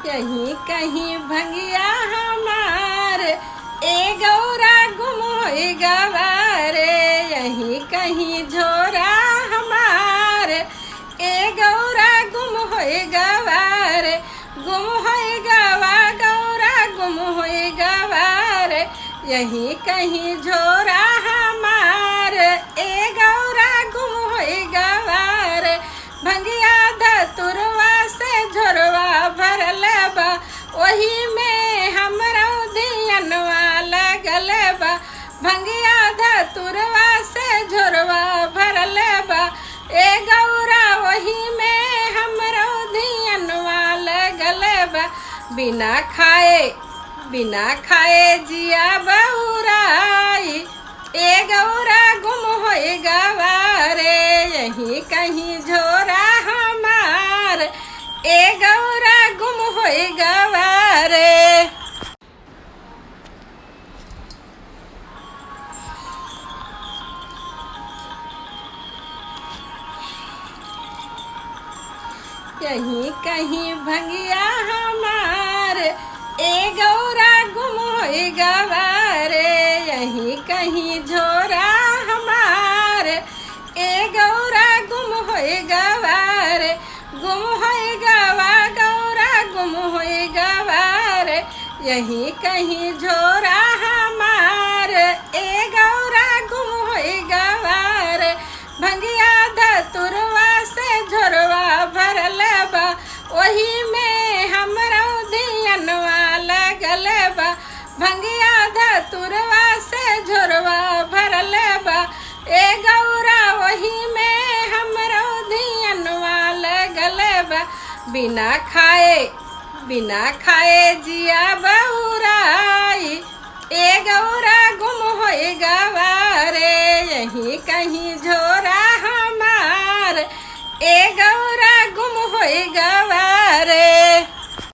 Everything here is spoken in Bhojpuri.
कहीं कहीं भंगिया हमार ए गौरा गुम होई गवारे। यहीं कहीं झोरा हमार ए गौरा गुम होई गवारे। गुम होई गवा गौरा गुम होई गवारे। यहीं कहीं झोरा हमार ए गौरा गुम होई गवारे। भंगिया धतुरवा से झोरवा भरल बा वही में हमरा धियनवा लगल बा। भंगिया धतुरवा से झोरवा भरल बा ए गौरा वही में हमरा धियनवा लगल बा। बिना खाए जिया बहुराई ए गौरा गुम होई गवारे। यहीं कहीं झोरा हमार ए गौरा गुम होई गवारे। यहीं कहीं भंगिया हमार ए गौरा गुम होई गवारे। यहीं कहीं झोरा हमार ए गौरा गुम होई गवारे। गुम होई गवा गौरा गुम होई गवारे। यहीं कहीं झोरा हमार ए गौरा गुम होई गवारे। भंगिया धतुरवा से झोरवा भरल बा वही में हमरा धियनवा लगल बा। भंगिया धतुरवा से झोरवा भरल बा ए गौरा वही में हमरा धियनवा लगल बा। बिना खाए जिया बहुराई ए गौरा गुम होई गवारे। यहीं कहीं झोरा हमार ए गौरा गुम होई गवारे।